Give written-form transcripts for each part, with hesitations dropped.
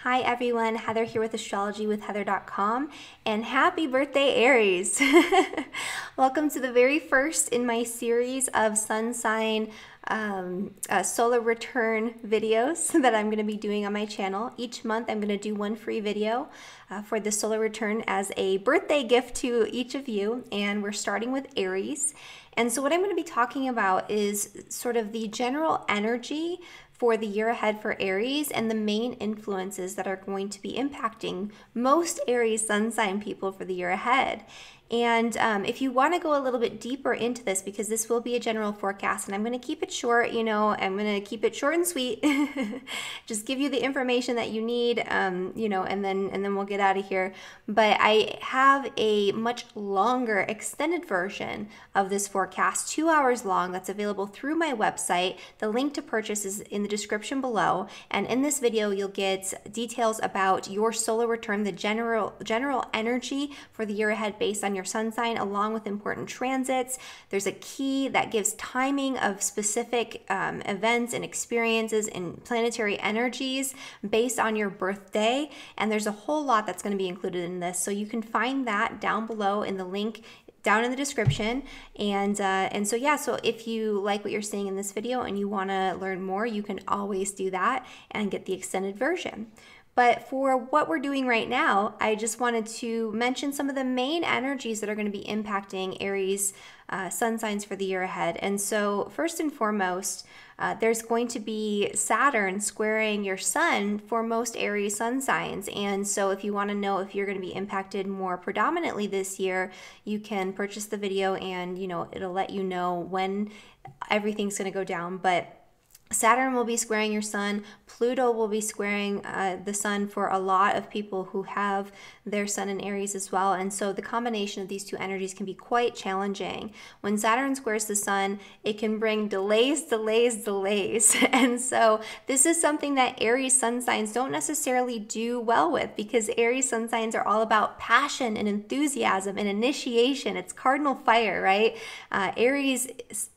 Hi everyone, Heather here with Astrology with Heather.com, and happy birthday Aries! Welcome to the very first in my series of sun sign solar return videos that I'm going to be doing on my channel. Each month I'm going to do one free video for the solar return as a birthday gift to each of you, and we're starting with Aries. And so what I'm going to be talking about is sort of the general energy for the year ahead for Aries and the main influences that are going to be impacting most Aries sun sign people for the year ahead. And if you want to go a little bit deeper into this, because this will be a general forecast, and I'm going to keep it short, I'm going to keep it short and sweet, just give you the information that you need, and then we'll get out of here. But I have a much longer extended version of this forecast, 2 hours long, that's available through my website. The link to purchase is in the description below. And in this video, you'll get details about your solar return, the general energy for the year ahead based on your sun sign, along with important transits. There's a key that gives timing of specific events and experiences and planetary energies based on your birthday. And there's a whole lot that's going to be included in this. So you can find that down below in the link down in the description. And so if you like what you're seeing in this video and you want to learn more, you can always do that and get the extended version. But for what we're doing right now, I just wanted to mention some of the main energies that are going to be impacting Aries sun signs for the year ahead. And so first and foremost, there's going to be Saturn squaring your sun for most Aries sun signs. And so if you want to know if you're going to be impacted more predominantly this year, you can purchase the video and, it'll let you know when everything's going to go down. But Saturn will be squaring your sun. Pluto will be squaring the sun for a lot of people who have their sun in Aries as well. And so the combination of these two energies can be quite challenging. When Saturn squares the sun, it can bring delays. And so this is something that Aries sun signs don't necessarily do well with, because Aries sun signs are all about passion and enthusiasm and initiation. It's cardinal fire, right?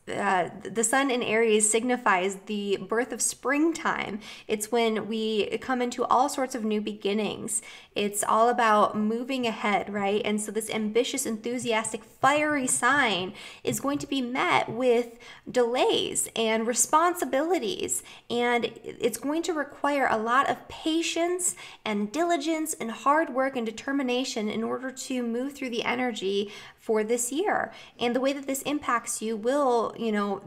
The sun in Aries signifies the birth of springtime. It's when we come into all sorts of new beginnings. It's all about moving ahead, right? And so this ambitious, enthusiastic, fiery sign is going to be met with delays and responsibilities, and it's going to require a lot of patience and diligence and hard work and determination in order to move through the energy for this year. And the way that this impacts you will,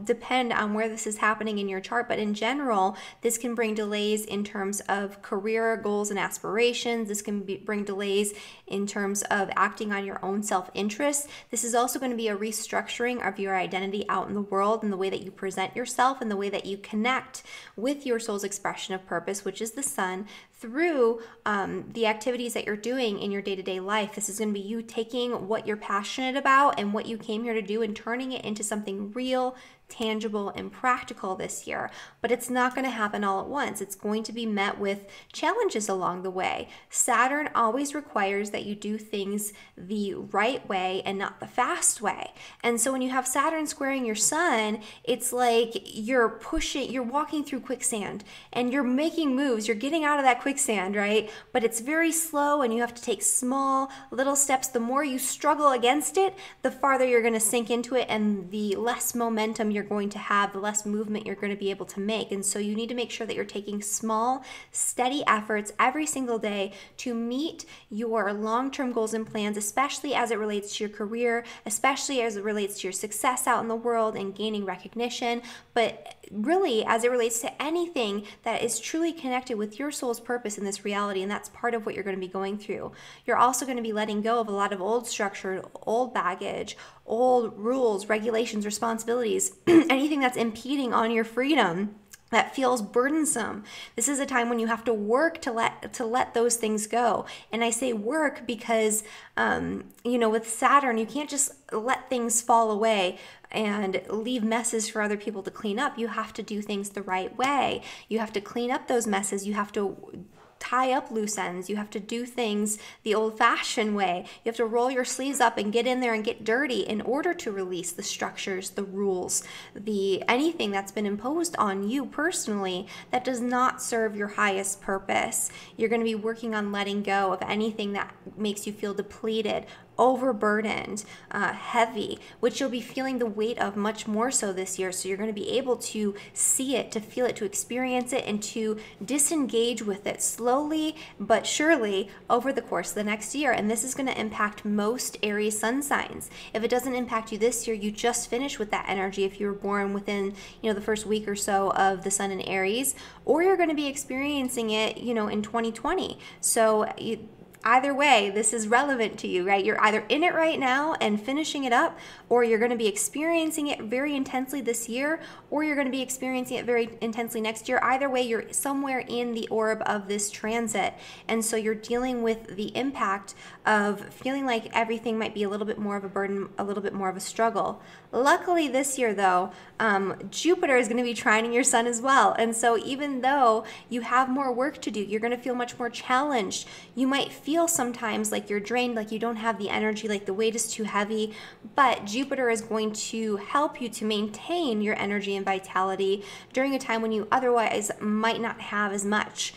depend on where this is happening in your chart. But in general, this can bring delays in terms of career goals and aspirations. This can bring delays in terms of acting on your own self-interest. This is also going to be a restructuring of your identity out in the world, and the way that you present yourself and the way that you connect with your soul's expression of purpose, which is the sun, through the activities that you're doing in your day-to-day life. This is going to be you taking what you're passionate about and what you came here to do and turning it into something real, tangible, and practical this year. But it's not going to happen all at once. It's going to be met with challenges along the way. Saturn always requires that you do things the right way and not the fast way. And so when you have Saturn squaring your sun, it's like you're walking through quicksand and you're making moves. You're getting out of that quicksand, right? But it's very slow and you have to take small little steps. The more you struggle against it, the farther you're going to sink into it, and the less momentum you're going to have, the less movement you're going to be able to make. And so you need to make sure that you're taking small, steady efforts every single day to meet your long-term goals and plans, especially as it relates to your career, especially as it relates to your success out in the world and gaining recognition, but really as it relates to anything that is truly connected with your soul's purpose in this reality. And that's part of what you're going to be going through. You're also going to be letting go of a lot of old structure, old baggage, old rules, regulations, responsibilities, anything that's impeding on your freedom that feels burdensome. This is a time when you have to work to let those things go. And I say work because, with Saturn, you can't just let things fall away and leave messes for other people to clean up. You have to do things the right way. You have to clean up those messes. You have to tie up loose ends. You have to do things the old-fashioned way. You have to roll your sleeves up and get in there and get dirty in order to release the structures, the rules, anything that's been imposed on you personally that does not serve your highest purpose. You're going to be working on letting go of anything that makes you feel depleted, overburdened, heavy, which you'll be feeling the weight of much more so this year. So you're going to be able to see it, to feel it, to experience it, and to disengage with it slowly but surely over the course of the next year. And this is going to impact most Aries sun signs. If it doesn't impact you this year, you just finished with that energy if you were born within, the first week or so of the sun in Aries, or you're going to be experiencing it, in 2020. So either way, this is relevant to you, right? You're either in it right now and finishing it up, or you're going to be experiencing it very intensely this year, or you're going to be experiencing it very intensely next year. Either way, you're somewhere in the orb of this transit. And so you're dealing with the impact of feeling like everything might be a little bit more of a burden, a little bit more of a struggle. Luckily this year though, Jupiter is going to be trining your sun as well. And so even though you have more work to do, you're going to feel much more challenged. You might feel sometimes like you're drained, like you don't have the energy, like the weight is too heavy, but Jupiter is going to help you to maintain your energy and vitality during a time when you otherwise might not have as much.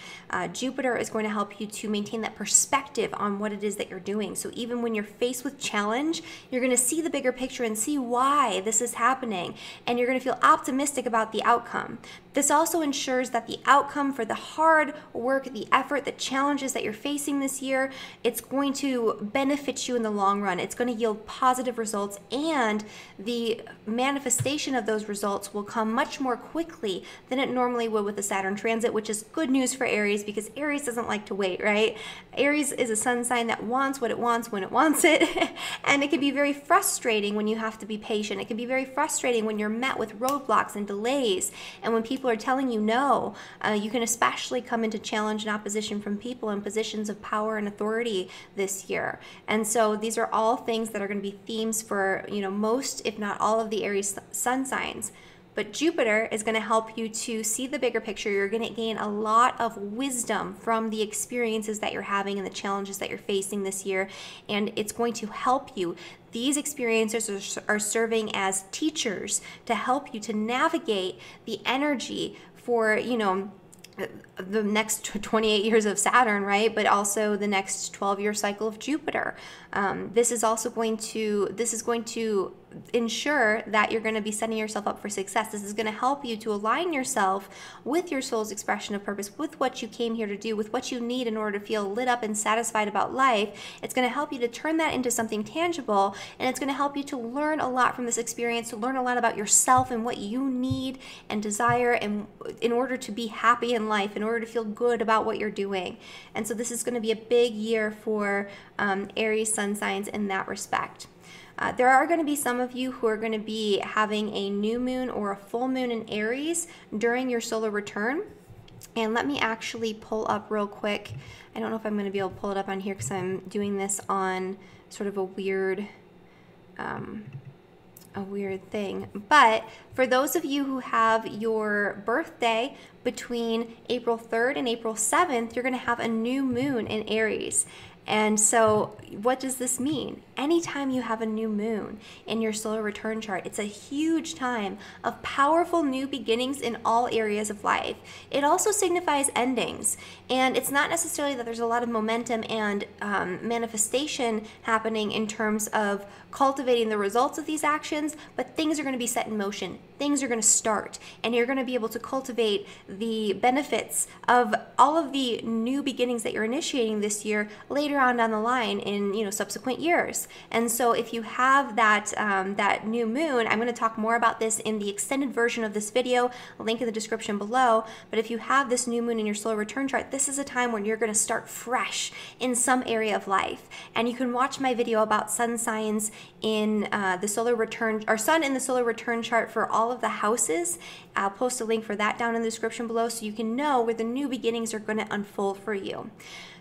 Jupiter is going to help you to maintain that perspective on what it is that you're doing. So even when you're faced with challenge, you're going to see the bigger picture and see why this is happening, and you're going to feel optimistic about the outcome. This also ensures that the outcome for the hard work, the effort, the challenges that you're facing this year, it's going to benefit you in the long run. It's going to yield positive results, and the manifestation of those results will come much more quickly than it normally would with the Saturn transit, which is good news for Aries because Aries doesn't like to wait, right? Aries is a sun sign that wants what it wants when it wants it, and it can be very frustrating when you have to be patient. It can be very frustrating when you're met with roadblocks and delays, and when people are telling you no. You can especially come into challenge and opposition from people in positions of power and authority this year. And so these are all things that are going to be themes for, most, if not all, of the Aries sun signs. But Jupiter is going to help you to see the bigger picture. You're going to gain a lot of wisdom from the experiences that you're having and the challenges that you're facing this year, and it's going to help you. These experiences are serving as teachers to help you to navigate the energy for, the next 28 years of Saturn, right? But also the next 12-year cycle of Jupiter. This is going to ensure that you're going to be setting yourself up for success. This is going to help you to align yourself with your soul's expression of purpose, with what you came here to do, with what you need in order to feel lit up and satisfied about life. It's going to help you to turn that into something tangible, and it's going to help you to learn a lot from this experience, to learn a lot about yourself and what you need and desire, and in order to be happy in life, in order to feel good about what you're doing. And so this is going to be a big year for Aries sun signs in that respect. There are going to be some of you who are going to be having a new moon or a full moon in Aries during your solar return. And let me actually pull up real quick. I don't know if I'm going to be able to pull it up on here because I'm doing this on sort of a weird thing. But for those of you who have your birthday between April 3rd and April 7th, you're going to have a new moon in Aries. And so what does this mean? Anytime you have a new moon in your solar return chart, it's a huge time of powerful new beginnings in all areas of life. It also signifies endings. And it's not necessarily that there's a lot of momentum and manifestation happening in terms of cultivating the results of these actions, but things are going to be set in motion. Things are going to start, and you're going to be able to cultivate the benefits of all of the new beginnings that you're initiating this year later on down the line in subsequent years. And so if you have that new moon, I'm going to talk more about this in the extended version of this video, link in the description below. But if you have this new moon in your solar return chart, this is a time when you're going to start fresh in some area of life. And you can watch my video about sun signs in the solar return, or sun in the solar return chart for all of the houses. I'll post a link for that down in the description below so you can know where the new beginnings are going to unfold for you.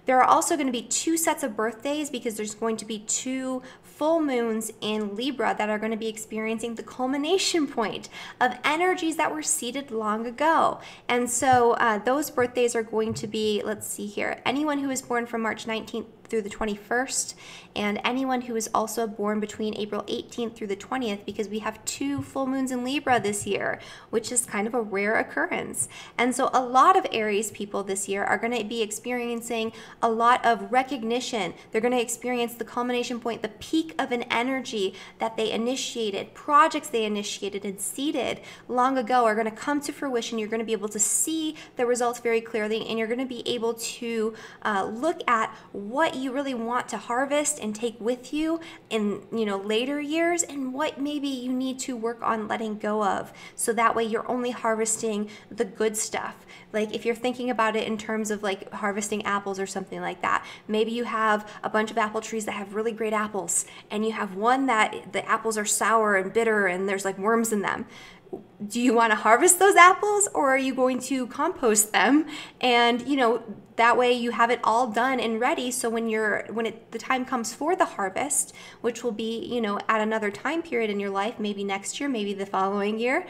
There are also going to be two sets of birthdays because there's going to be two full moons in Libra that are going to be experiencing the culmination point of energies that were seeded long ago. And so those birthdays are going to be, let's see here, anyone who is born from March 19th through the 21st, and anyone who is also born between April 18th through the 20th, because we have 2 full moons in Libra this year, which is kind of a rare occurrence. And so a lot of Aries people this year are going to be experiencing a lot of recognition. They're going to experience the culmination point, the peak of an energy that they initiated, projects they initiated and seeded long ago are going to come to fruition. You're going to be able to see the results very clearly, and you're going to be able to look at what you really want to harvest and take with you in later years, and what maybe you need to work on letting go of, so that way you're only harvesting the good stuff. Like if you're thinking about it in terms of like harvesting apples or something like that, maybe you have a bunch of apple trees that have really great apples, and you have one that the apples are sour and bitter and there's like worms in them. Do you want to harvest those apples, or are you going to compost them? And that way you have it all done and ready, so when the time comes for the harvest, which will be at another time period in your life, maybe next year, maybe the following year,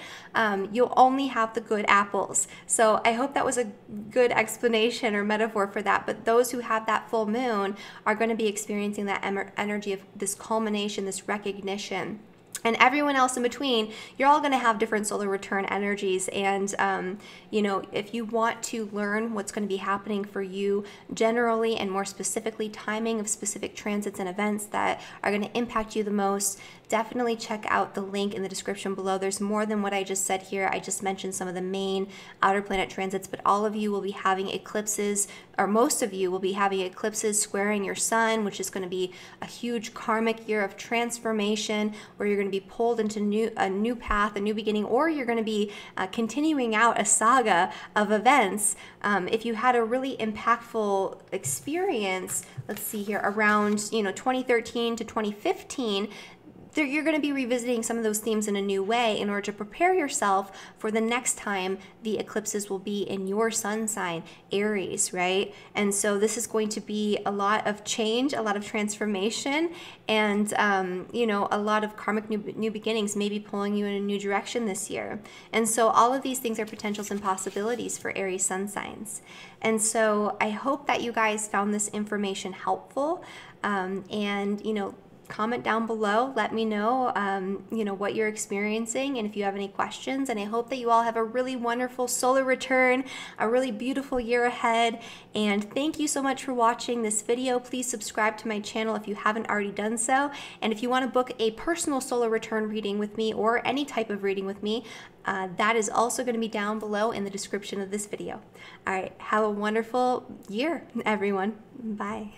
you'll only have the good apples. So I hope that was a good explanation or metaphor for that. But those who have that full moon are going to be experiencing that energy of this culmination, this recognition. And everyone else in between, you're all going to have different solar return energies. And, if you want to learn what's going to be happening for you generally, and more specifically timing of specific transits and events that are going to impact you the most, definitely check out the link in the description below. There's more than what I just said here. I just mentioned some of the main outer planet transits, but all of you will be having eclipses, or most of you will be having eclipses squaring your sun, which is going to be a huge karmic year of transformation, where you're going to be pulled into a new path, a new beginning, or you're going to be continuing out a saga of events. If you had a really impactful experience, let's see here, around 2013 to 2015, you're going to be revisiting some of those themes in a new way in order to prepare yourself for the next time the eclipses will be in your sun sign, Aries, right? And so this is going to be a lot of change, a lot of transformation, and a lot of karmic new beginnings, maybe pulling you in a new direction this year. And so all of these things are potentials and possibilities for Aries sun signs. And so I hope that you guys found this information helpful, and comment down below. Let me know, what you're experiencing, and if you have any questions. And I hope that you all have a really wonderful solar return, a really beautiful year ahead. And thank you so much for watching this video. Please subscribe to my channel if you haven't already done so. And if you want to book a personal solar return reading with me, or any type of reading with me, that is also going to be down below in the description of this video. All right, have a wonderful year, everyone. Bye.